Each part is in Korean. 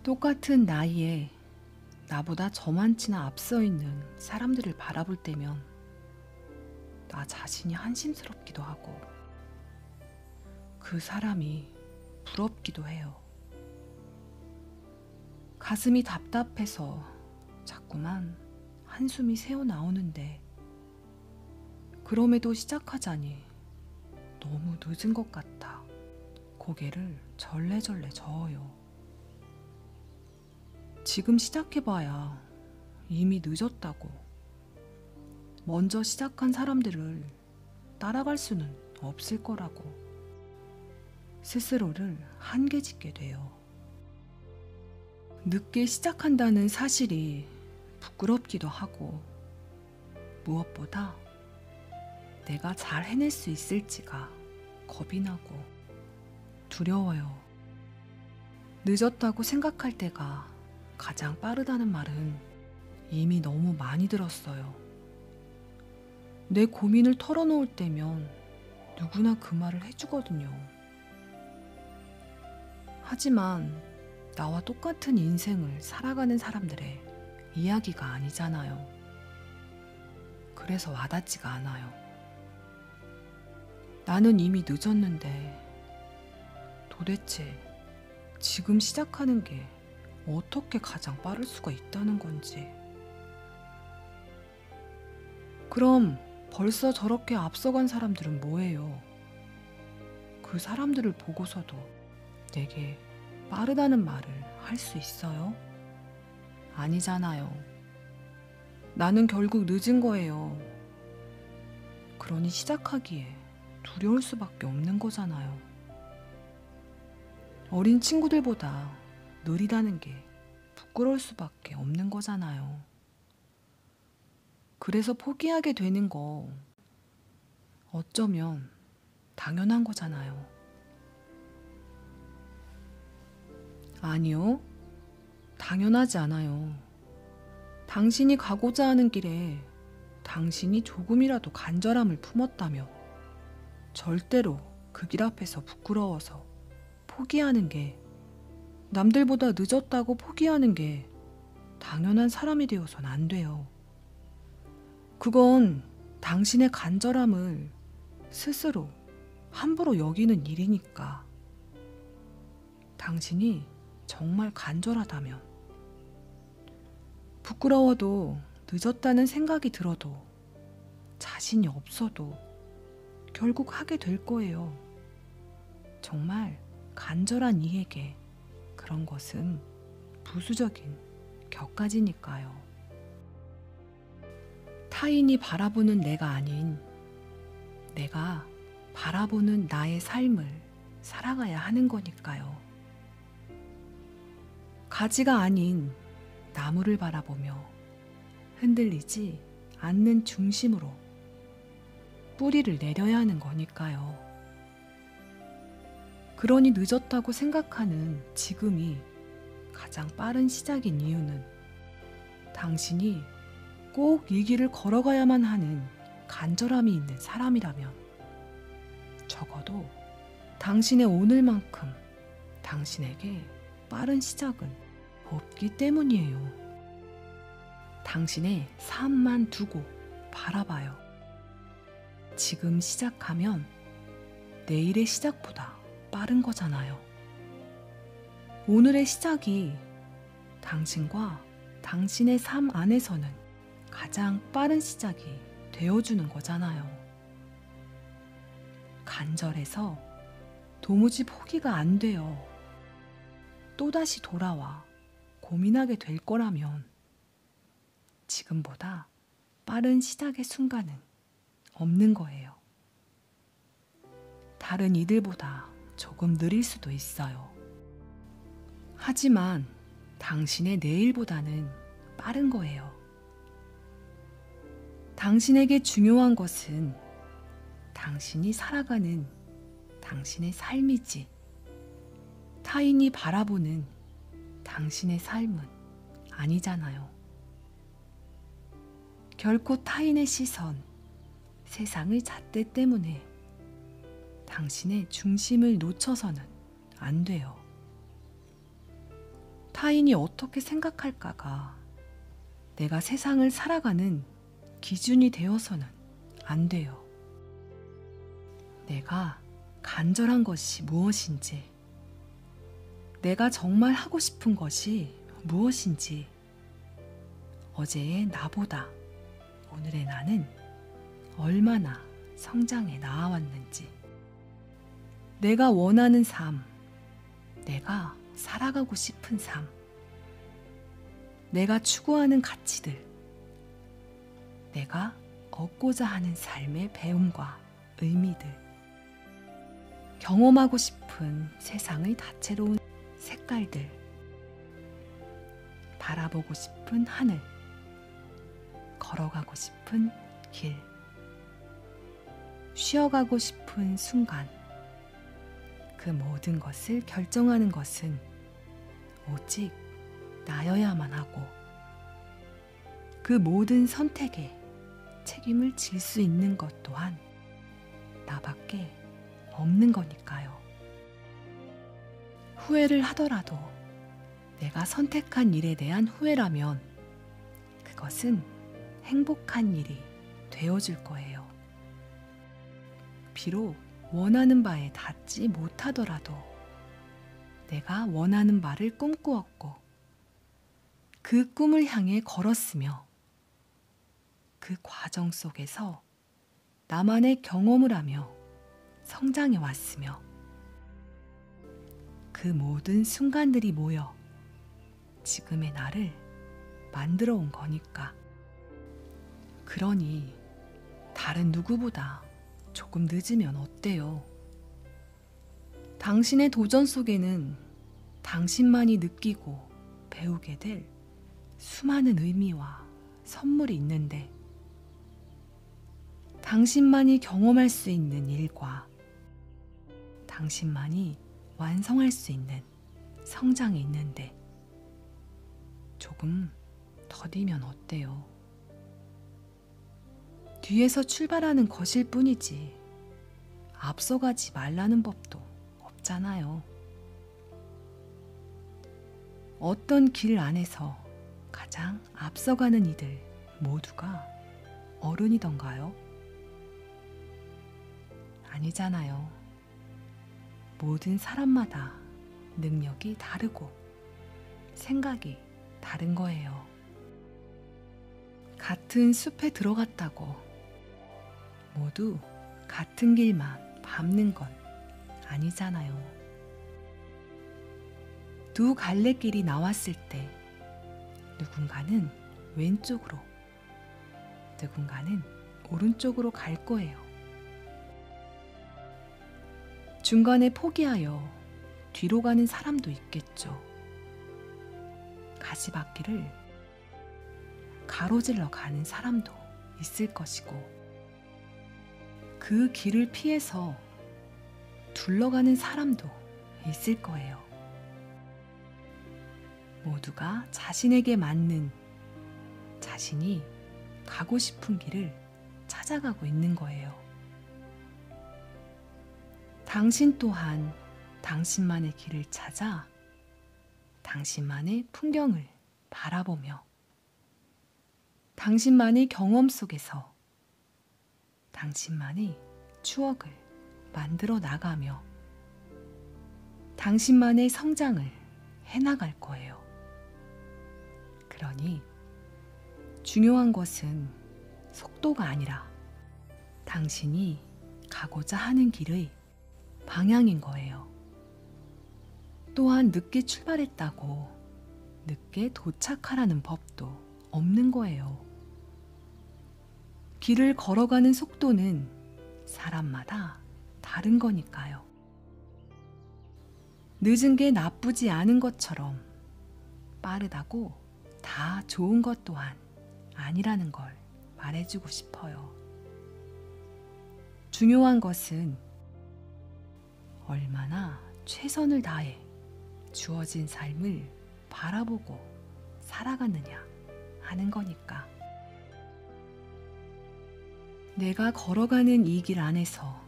똑같은 나이에 나보다 저만치나 앞서 있는 사람들을 바라볼 때면 나 자신이 한심스럽기도 하고 그 사람이 부럽기도 해요. 가슴이 답답해서 자꾸만 한숨이 새어나오는데 그럼에도 시작하자니 너무 늦은 것 같아 고개를 절레절레 저어요. 지금 시작해봐야 이미 늦었다고. 먼저 시작한 사람들을 따라갈 수는 없을 거라고 스스로를 한계 짓게 돼요. 늦게 시작한다는 사실이 부끄럽기도 하고 무엇보다 내가 잘 해낼 수 있을지가 겁이 나고 두려워요. 늦었다고 생각할 때가 가장 빠르다는 말은 이미 너무 많이 들었어요. 내 고민을 털어놓을 때면 누구나 그 말을 해주거든요. 하지만 나와 똑같은 인생을 살아가는 사람들의 이야기가 아니잖아요. 그래서 와닿지가 않아요. 나는 이미 늦었는데 도대체 지금 시작하는 게 어떻게 가장 빠를 수가 있다는 건지. 그럼 벌써 저렇게 앞서간 사람들은 뭐예요? 그 사람들을 보고서도 내게 빠르다는 말을 할 수 있어요? 아니잖아요. 나는 결국 늦은 거예요. 그러니 시작하기에 두려울 수밖에 없는 거잖아요. 어린 친구들보다 느리다는 게 부끄러울 수밖에 없는 거잖아요. 그래서 포기하게 되는 거 어쩌면 당연한 거잖아요. 아니요, 당연하지 않아요. 당신이 가고자 하는 길에 당신이 조금이라도 간절함을 품었다며 절대로 그 길 앞에서 부끄러워서 포기하는 게, 남들보다 늦었다고 포기하는 게 당연한 사람이 되어선 안 돼요. 그건 당신의 간절함을 스스로 함부로 여기는 일이니까. 당신이 정말 간절하다면, 부끄러워도 늦었다는 생각이 들어도 자신이 없어도 결국 하게 될 거예요. 정말 간절한 이에게 그런 것은 부수적인 격가지니까요. 타인이 바라보는 내가 아닌 내가 바라보는 나의 삶을 살아가야 하는 거니까요. 가지가 아닌 나무를 바라보며 흔들리지 않는 중심으로 뿌리를 내려야 하는 거니까요. 그러니 늦었다고 생각하는 지금이 가장 빠른 시작인 이유는 당신이 꼭 이 길을 걸어가야만 하는 간절함이 있는 사람이라면 적어도 당신의 오늘만큼 당신에게 빠른 시작은 없기 때문이에요. 당신의 삶만 두고 바라봐요. 지금 시작하면 내일의 시작보다 빠른 거잖아요. 오늘의 시작이 당신과 당신의 삶 안에서는 가장 빠른 시작이 되어주는 거잖아요. 간절해서 도무지 포기가 안 돼요. 또다시 돌아와 고민하게 될 거라면 지금보다 빠른 시작의 순간은 없는 거예요. 다른 이들보다 조금 느릴 수도 있어요. 하지만 당신의 내일보다는 빠른 거예요. 당신에게 중요한 것은 당신이 살아가는 당신의 삶이지, 타인이 바라보는 당신의 삶은 아니잖아요. 결코 타인의 시선, 세상의 잣대 때문에 당신의 중심을 놓쳐서는 안 돼요. 타인이 어떻게 생각할까가 내가 세상을 살아가는 기준이 되어서는 안 돼요. 내가 간절한 것이 무엇인지, 내가 정말 하고 싶은 것이 무엇인지, 어제의 나보다 오늘의 나는 얼마나 성장해 나아왔는지, 내가 원하는 삶, 내가 살아가고 싶은 삶, 내가 추구하는 가치들, 내가 얻고자 하는 삶의 배움과 의미들, 경험하고 싶은 세상의 다채로운 색깔들, 바라보고 싶은 하늘, 걸어가고 싶은 길, 쉬어가고 싶은 순간, 그 모든 것을 결정하는 것은 오직 나여야만 하고, 그 모든 선택에 책임을 질 수 있는 것 또한 나밖에 없는 거니까요. 후회를 하더라도 내가 선택한 일에 대한 후회라면 그것은 행복한 일이 되어줄 거예요. 비록 원하는 바에 닿지 못하더라도 내가 원하는 바를 꿈꾸었고 그 꿈을 향해 걸었으며 그 과정 속에서 나만의 경험을 하며 성장해 왔으며 그 모든 순간들이 모여 지금의 나를 만들어 온 거니까. 그러니 다른 누구보다 조금 늦으면 어때요? 당신의 도전 속에는 당신만이 느끼고 배우게 될 수많은 의미와 선물이 있는데, 당신만이 경험할 수 있는 일과 당신만이 완성할 수 있는 성장이 있는데 조금 더디면 어때요? 뒤에서 출발하는 것일 뿐이지 앞서가지 말라는 법도 없잖아요. 어떤 길 안에서 가장 앞서가는 이들 모두가 어른이던가요? 아니잖아요. 모든 사람마다 능력이 다르고 생각이 다른 거예요. 같은 숲에 들어갔다고 모두 같은 길만 밟는 건 아니잖아요. 두 갈래길이 나왔을 때 누군가는 왼쪽으로, 누군가는 오른쪽으로 갈 거예요. 중간에 포기하여 뒤로 가는 사람도 있겠죠. 가시밭길을 가로질러 가는 사람도 있을 것이고, 그 길을 피해서 둘러가는 사람도 있을 거예요. 모두가 자신에게 맞는, 자신이 가고 싶은 길을 찾아가고 있는 거예요. 당신 또한 당신만의 길을 찾아 당신만의 풍경을 바라보며 당신만의 경험 속에서 당신만의 추억을 만들어 나가며 당신만의 성장을 해나갈 거예요. 그러니 중요한 것은 속도가 아니라 당신이 가고자 하는 길의 방향인 거예요. 또한 늦게 출발했다고 늦게 도착하라는 법도 없는 거예요. 길을 걸어가는 속도는 사람마다 다른 거니까요. 늦은 게 나쁘지 않은 것처럼 빠르다고 다 좋은 것 또한 아니라는 걸 말해주고 싶어요. 중요한 것은 얼마나 최선을 다해 주어진 삶을 바라보고 살아가느냐 하는 거니까. 내가 걸어가는 이 길 안에서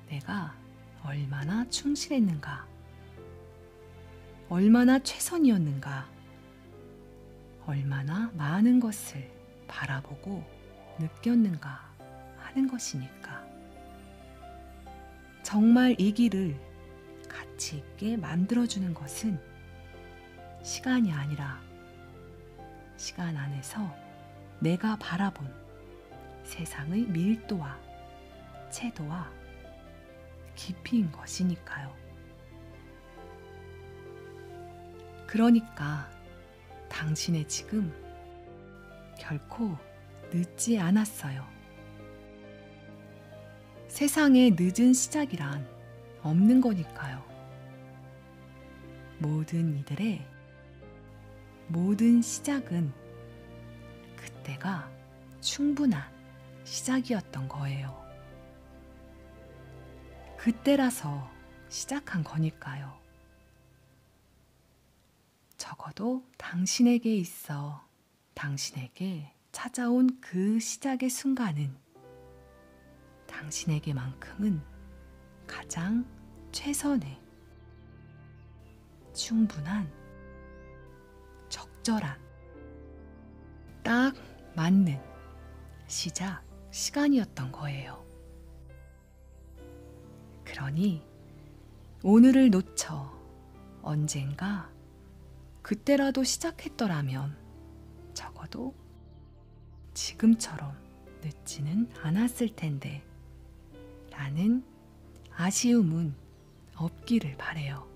내가 얼마나 충실했는가, 얼마나 최선이었는가, 얼마나 많은 것을 바라보고 느꼈는가 하는 것이니까. 정말 이 길을 가치 있게 만들어주는 것은 시간이 아니라 시간 안에서 내가 바라본 세상의 밀도와 채도와 깊이인 것이니까요. 그러니까 당신의 지금 결코 늦지 않았어요. 세상에 늦은 시작이란 없는 거니까요. 모든 이들의 모든 시작은 그때가 충분한 시작이었던 거예요. 그때라서 시작한 거니까요. 적어도 당신에게 있어 당신에게 찾아온 그 시작의 순간은 당신에게만큼은 가장 최선의 충분한 적절한 딱 맞는 시작 시간이었던 거예요. 그러니 오늘을 놓쳐 언젠가 그때라도 시작했더라면 적어도 지금처럼 늦지는 않았을 텐데 라는 아쉬움은 없기를 바래요.